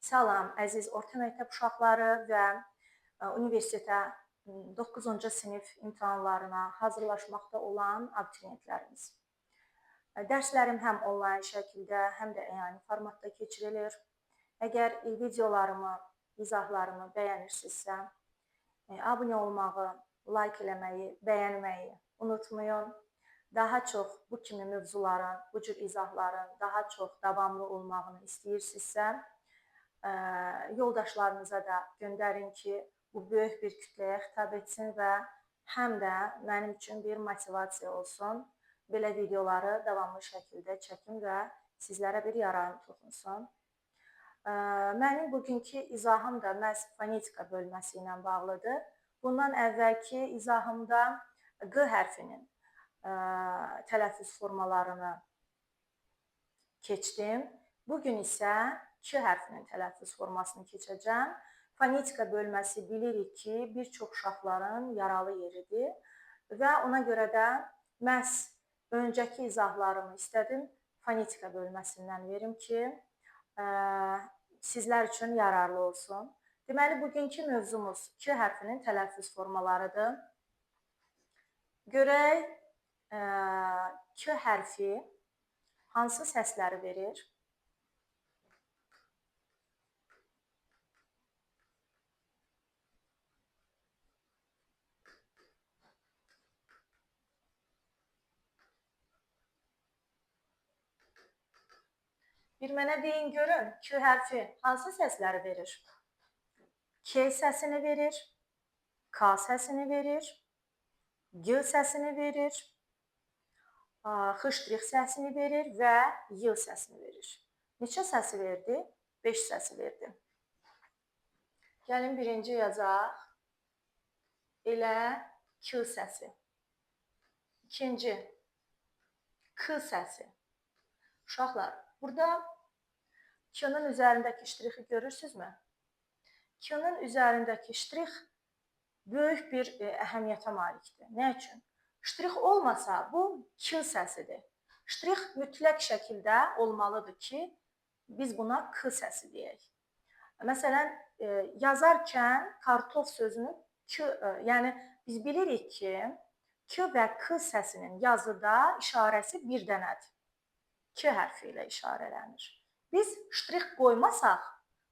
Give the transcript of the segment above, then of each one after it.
Salam, əziz orta məktəb uşaqları və universitetə 9-cu sinif imtahanlarına hazırlaşmaqda olan abituriyentlərimiz. Dərslərim həm onlayn şəkildə, həm də əyani formatda keçirilir. Əgər videolarımı, izahlarımı bəyənirsinizsə, abunə olmağı, like eləməyi, bəyənməyi unutmayın. Daha çox bu kimi mövzuların, bu cür izahların daha çox davamlı olmağını istəyirsinizsə, yoldaşlarınıza da göndərin ki, bu böyük bir kütləyə xitab etsin və həm də mənim üçün bir motivasiya olsun. Belə videoları davamlı şəkildə çəkim və sizlərə bir yararım toxunsun. Mənim bugünkü izahım da məhz fonetika bölməsi ilə bağlıdır. Bundan əvvəlki izahımda Q hərfinin tələffüz formalarını keçdim. Bugün isə Q hərfinin tələffüz formasını keçəcəm. Fonetika bölməsi bilirik ki, bir çox uşaqların yaralı yeridir və ona görə də məhz öncəki izahlarımı istədim fonetika bölməsindən verim ki, sizlər üçün yararlı olsun. Deməli, bugünkü mövzumuz Q hərfinin tələffüz formalarıdır. Görək, Q hərfi hansı səsləri verir? Bir mənə deyin görün, Q hərfi hansı səsləri verir? K səsini verir, K səsini verir, G səsini verir, X səsini verir və Y səsini verir. Neçə səsi verdi? 5 səsi verdi. Gəlin birinci yazaq. Elə Q səsi. İkinci, K səsi. Uşaqlar, burada Q-nun üzərindəki ştrixi görürsünüzmü? Q-nun üzərindəki ştrix böyük bir əhəmiyyətə malikdir. Nə üçün? Ştrix olmasa bu Q səsidir. Ştrix mütləq şəkildə olmalıdır ki, biz buna K səsi deyək. Məsələn, yazarkən kartof sözünü Q, yəni biz bilirik ki, Q və K səsinin yazıda işarəsi bir dənədir. Q hərfi ilə işarələnir. Biz ştrix qoymasaq,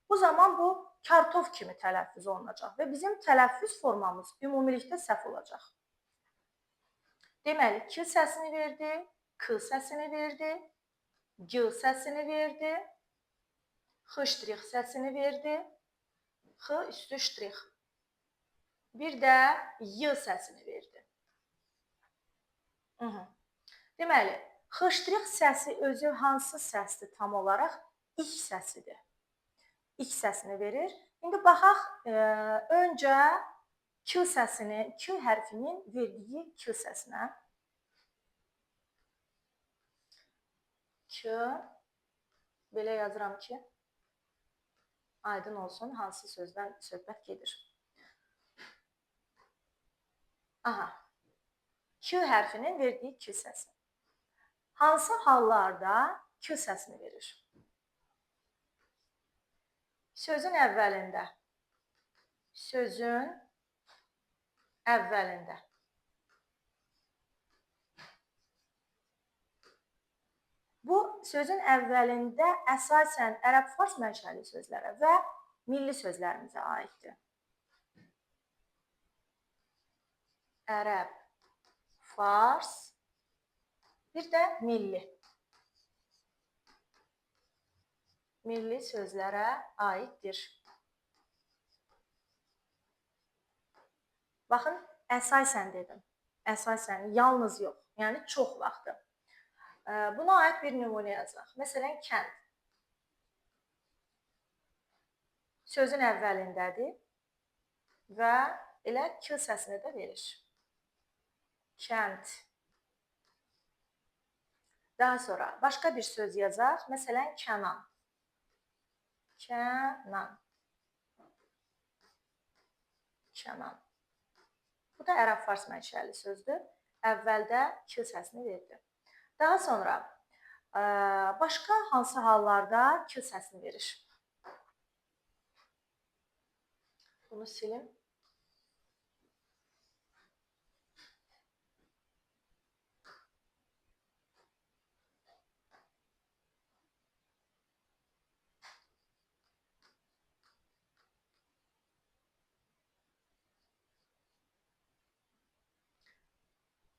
bu zaman bu kartof kimi tələffüz olunacaq və bizim tələffüz formamız ümumilikdə səhv olacaq. Deməli, Q səsini verdi, K səsini verdi, G səsini verdi, X səsini verdi, X üstü ştrix. Bir də Y səsini verdi. Deməli, X səsi özü hansı səsdir tam olaraq? X səsidir. X səsini verir. İndi baxaq öncə Q səsini, Q hərfinin verdiyi Q səsinə. Q, belə yazıram ki, aydın olsun, hansı sözdən söhbət gedir. Aha, Q hərfinin verdiyi Q səsi. Hansı hallarda Q səsini verir? Sözün əvvəlində. Sözün əvvəlində. Bu sözün əvvəlində əsasən ərəb-fars mənşəli sözlərə və milli sözlərimizə aiddir. Ərəb, fars, bir də milli. Milli sözlərə aiddir. Baxın, əsasən dedim. Əsasən, yalnız yox, yəni çox vaxtı. Buna aid bir nümunə yazaq. Məsələn, kənd. Sözün əvvəlindədir və elə Q səsini də verir. Kənd. Daha sonra başqa bir söz yazaq. Məsələn, kənan. Kənan. Kənan. Bu da ərəb-fars mənşəli sözdür. Əvvəldə Q səsini verdi. Daha sonra başqa hansı hallarda Q səsini verir? Bunu silim.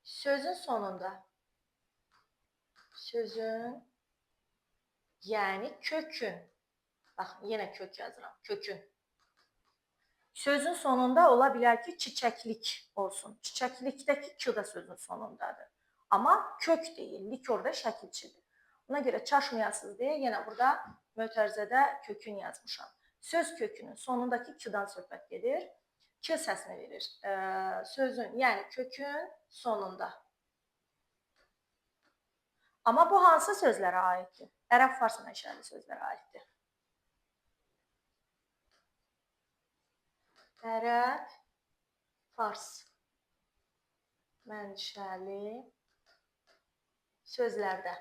Sözün sonunda, sözün, yani kökün. Baxın, yenə kök yazıram, kökün. Sözün sonunda ola bilər ki, çiçəklik olsun. Çiçəklikdəki k da sözün sonundadır. Amma kök deyil, lik orada şəkilçidir. Ona görə çaşmayasınız deyə yenə burada mötərizədə kökün yazmışam. Söz kökünün sonundakı k-dan söhbət gedir. K səsini verir. Sözün, yəni kökün sonunda. Amma bu hansı sözlərə aiddir? Ərəb fars mənşəli sözlərə aiddir. Ərəb fars mənşəli sözlərdə.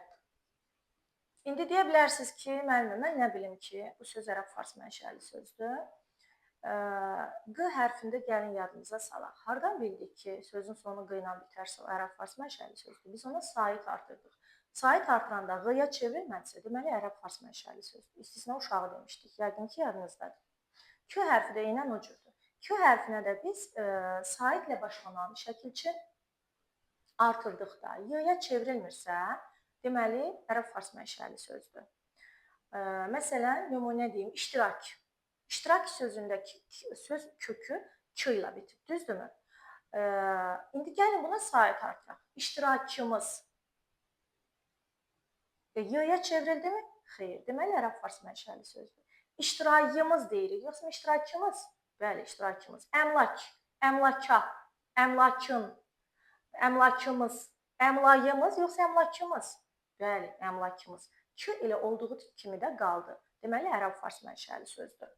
İndi deyə bilərsiniz ki, müəllimə, mən nə bilim ki, bu söz ərəb fars mənşəli sözdür. Q hərfində gəlin yadımıza salaq. Hardan bildik ki, sözün sonu q ilə bitərsə, o ərəb fars mənşəli sözdür? Biz ona sait artırdıq. Sait artıranda q-ya çevrilmədisə, deməli ərəb fars mənşəli sözdür. İstisna uşağı demişdik. Yəqin ki, yadınızdadır. Q hərfi də eynən o cürdür. Q hərfinə də biz saitlə başlanan şəkilçi artırdıqda y-ya çevrilmirsə, deməli ərəb fars mənşəli sözdür. Məsələn, nümunə deyim, iştirak. İştirak sözündəki söz kökü k ilə bitir, düzdürmü? İndi gəlin buna sait artıraq. İştirakçımız y-ya çevrildi mi? Xeyr, deməli ərəb fars mənşəli sözdür. İştirakçımız deyirik, yoxsa iştirakçımız? Bəli, iştirakçımız. Əmlak, əmlaka, əmlakın, əmlakımız, əmlayımız, yoxsa əmlakımız? Bəli, əmlakımız. K ilə olduğu kimi də qaldı. Deməli, ərəb fars mənşəli sözdür.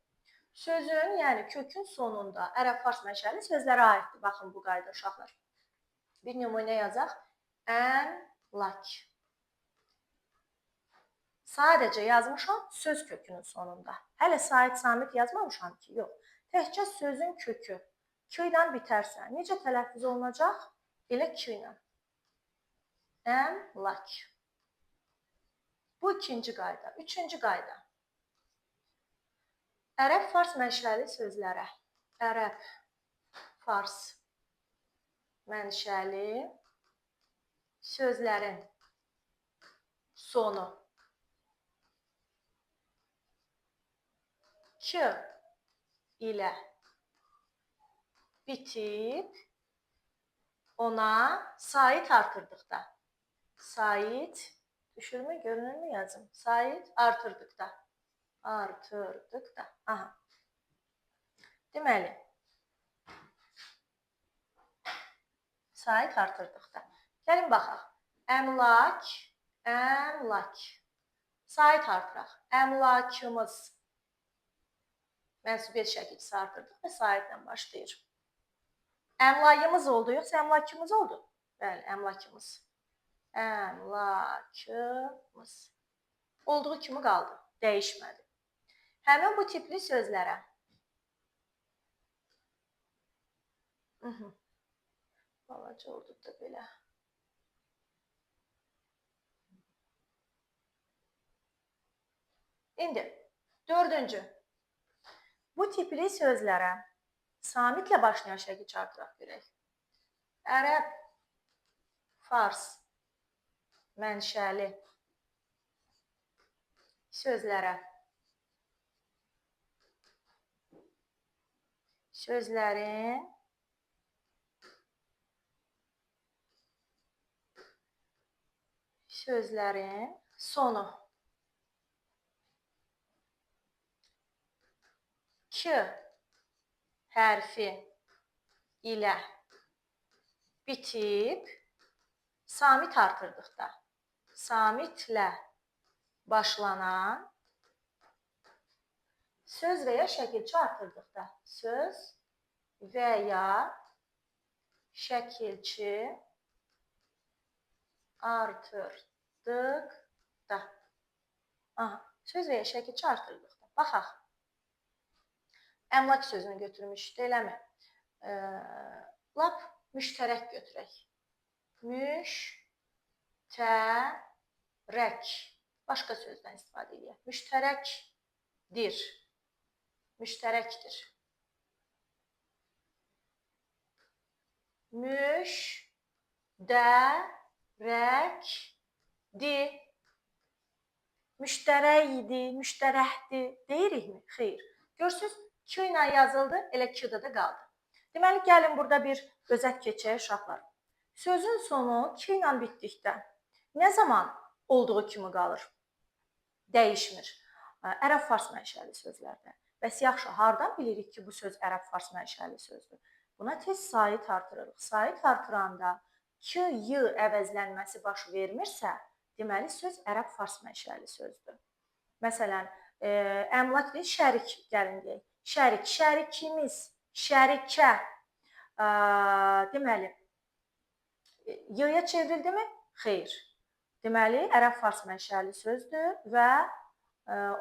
Sözün, yəni kökün sonunda ərəb fars mənşəli sözlərə aiddir. Baxın bu qayda uşaqlar. Bir nümunə yazaq. Əmlak. Sadəcə yazmışam söz kökünün sonunda. Hələ sait samit yazmamışam ki, yox. Təkcə sözün kökü k ilə bitərsə, necə tələffüz olunacaq? Elə k ilə. Əmlak. Bu ikinci qayda. Üçüncü qayda. Ərəb fars mənşəli sözlərə, ərəb fars mənşəli sözlərin sonu k ilə bitib ona sait artırdıqda, sait, düşürmü, görünürmü yazım? Sait artırdıqda, aha. Deməli, sait artırdıqda. Gəlin baxaq. Əmlak, əmlak. Sait artıraq. Əmlakımız. Mənsubiyyət şəkilçisi artırdıq və saitlə başlayır. Əmlayımız oldu, yoxsa əmlakımız oldu? Bəli, əmlakımız. Əmlakımız. Olduğu kimi qaldı, dəyişmədi. Həmin bu tipli sözlərə balaca oldu da belə. İndi, dördüncü. Bu tipli sözlərə samitlə başlayan şəkilçi artıraq görək. Ərəb fars mənşəli sözlərə sözlərin sonu k hərfi ilə bitib samit artırdıqda, samitlə başlanan söz və ya şəkilçi artırdıqda, söz və ya şəkilçi artırdıqda. Söz və ya şəkilçi artırdıqda. Baxaq. Əmlak sözünü götürmüşdü, eləmi? Lap müştərək götürək. Müştərək. Başqa sözdən istifadə edək. Müştərəkdir. Müştərəkdir. Müştərəkdi. Müştərəkdi, müştərəkdi deyirikmi? Xeyr. Görsünüz, Q ilə yazıldı, elə Q-da da qaldı. Deməli, gəlin burada bir özət keçək uşaqlar. Sözün sonu Q ilə bitdikdə nə zaman olduğu kimi qalır? Dəyişmir. Ərəb fars mənşəli sözlərdə. Bəs yaxşı, hardan bilirik ki, bu söz ərəb fars mənşəli sözdür? Buna tez sait artırırıq. Sait artıranda Q, Y əvəzlənməsi baş vermirsə, deməli söz ərəb fars mənşəli sözdür. Məsələn, əmlak deyil, şərik gəlin deyək. Şərik, şərikimiz, şərikə. Deməli, Y-ya çevrildimi? Xeyr. Deməli, ərəb fars mənşəli sözdür və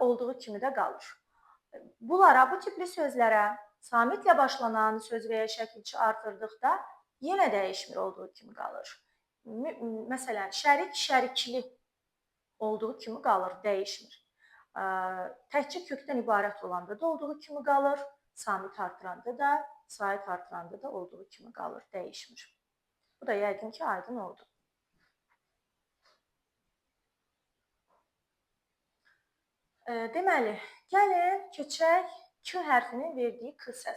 olduğu kimi də qalır. Bunlara, bu tipli sözlərə samitlə başlanan söz və ya şəkilçi artırdıqda yenə dəyişmir, olduğu kimi qalır. Məsələn, şərik, şərikli olduğu kimi qalır, dəyişmir. Təkcə kökdən ibarət olanda da olduğu kimi qalır, samit artıranda da, sait artıranda da olduğu kimi qalır, dəyişmir. Bu da yəqin ki, aydın oldu. Deməli, gəlin keçək Q hərfinin verdiyi K səsi.